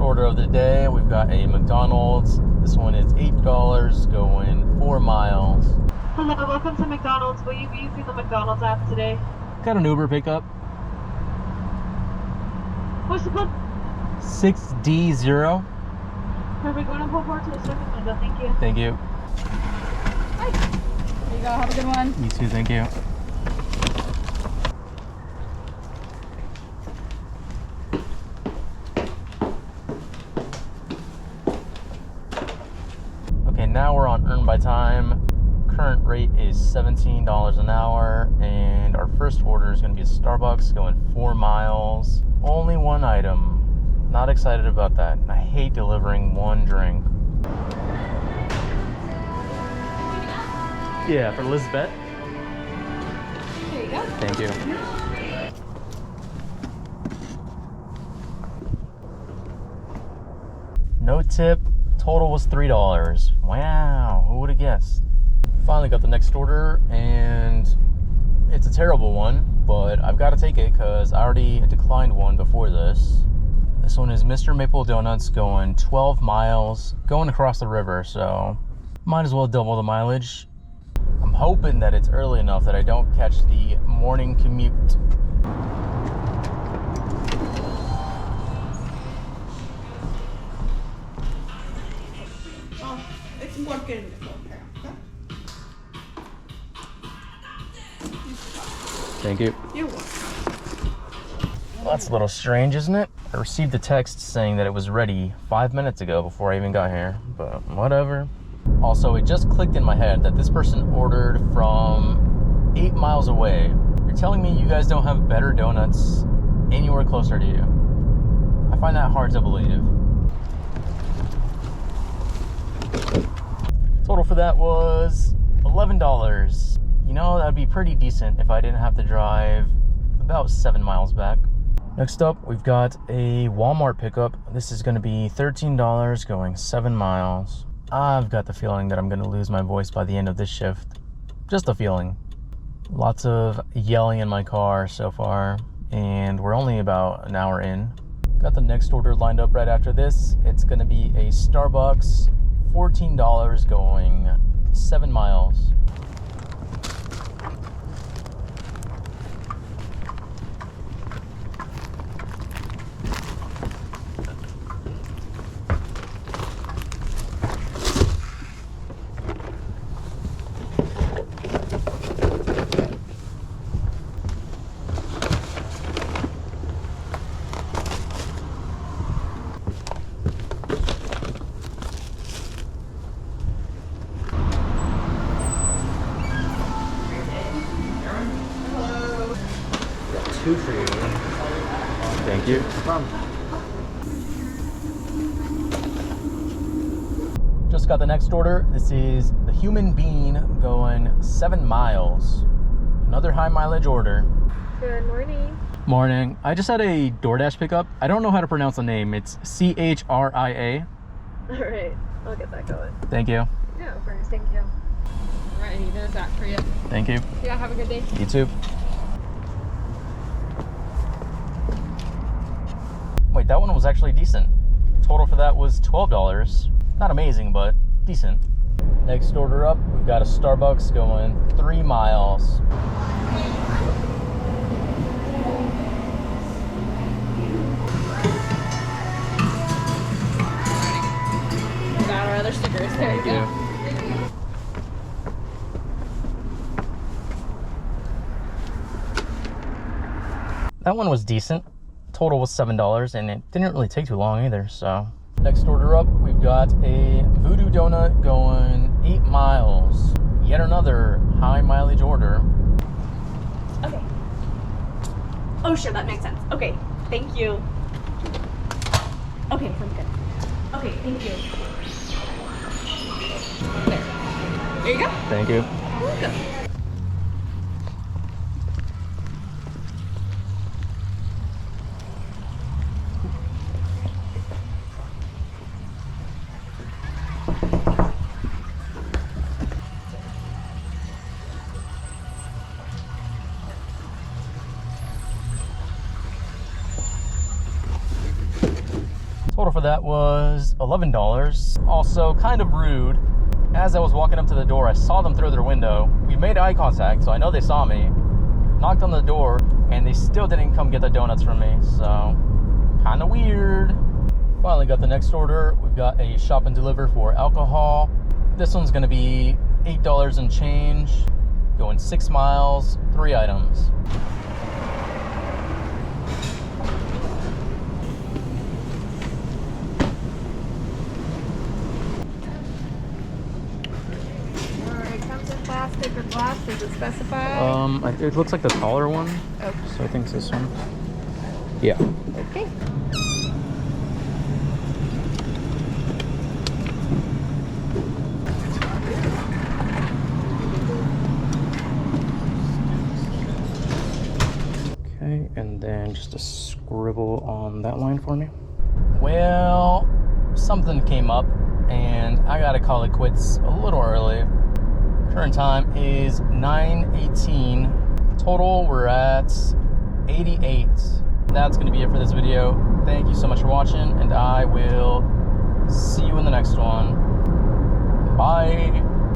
order of the day. We've got a McDonald's. This one is $8 going 4 miles. Hello, welcome to McDonald's. Will you be using the McDonald's app today? Got an Uber pickup. What's the code? 6D0. Perfect. Going to pull forward to the second window. Thank you. Thank you. Hi. There you go. Have a good one. You too. Thank you. Okay, now we're on earn by time. Current rate is $17 an hour, and our first order is going to be a Starbucks going 4 miles. Only one item. Not excited about that. I hate delivering one drink. Yeah, for Lisbeth. There you go. Thank you. No tip. Total was $3. Wow, who would have guessed? Finally got the next order, and it's a terrible one, but I've got to take it because I already declined one before this. This one is Mr. Maple Donuts going 12 miles, going across the river, so might as well double the mileage. I'm hoping that it's early enough that I don't catch the morning commute. Oh, it's working. Thank you. You're welcome. Well, that's a little strange, isn't it? I received a text saying that it was ready 5 minutes ago before I even got here, but whatever. Also, it just clicked in my head that this person ordered from 8 miles away. You're telling me you guys don't have better donuts anywhere closer to you? I find that hard to believe. Total for that was $11. You know, that would be pretty decent if I didn't have to drive about 7 miles back. Next up, we've got a Walmart pickup. This is going to be $13 going 7 miles. I've got the feeling that I'm going to lose my voice by the end of this shift. Just a feeling. Lots of yelling in my car so far, and we're only about an hour in. Got the next order lined up right after this. It's going to be a Starbucks, $14 going 7 miles. Two for you. Thank you. Just got the next order. This is the Human Bean going 7 miles. Another high mileage order. Good morning. Morning. I just had a DoorDash pickup. I don't know how to pronounce the name. It's CHRIA. All right. I'll get that going. Thank you. Yeah, of course. Thank you. Alrighty, there's that for you. Thank you. Yeah, have a good day. You too. Wait, that one was actually decent. Total for that was $12. Not amazing, but decent. Next order up, we've got a Starbucks going 3 miles. Got our other stickers. There Thank you you. go. That one was decent. Total was $7, and it didn't really take too long either, so. Next order up, we've got a Voodoo Donut going 8 miles. Yet another high mileage order. Okay. Oh, sure, that makes sense. Okay, thank you. Okay, sounds good. Okay, thank you. There you go. Thank you. You're welcome. Total total for that was $11. Also, kind of rude. As I was walking up to the door, I saw them through their window. We made eye contact, so I know they saw me. Knocked on the door, and they still didn't come get the donuts from me. So, kind of weird. Finally got the next order. We've got a shop and deliver for alcohol. This one's gonna be $8 and change. Going 6 miles, 3 items. Plastic or glass, does it specify? It looks like the taller one. Okay. So I think it's this one. Yeah. Okay. Okay, and then just a scribble on that line for me. Well, something came up and I gotta call it quits a little early. Current time is 9:18. Total, we're at 88. That's gonna be it for this video. Thank you so much for watching, and I will see you in the next one. Bye.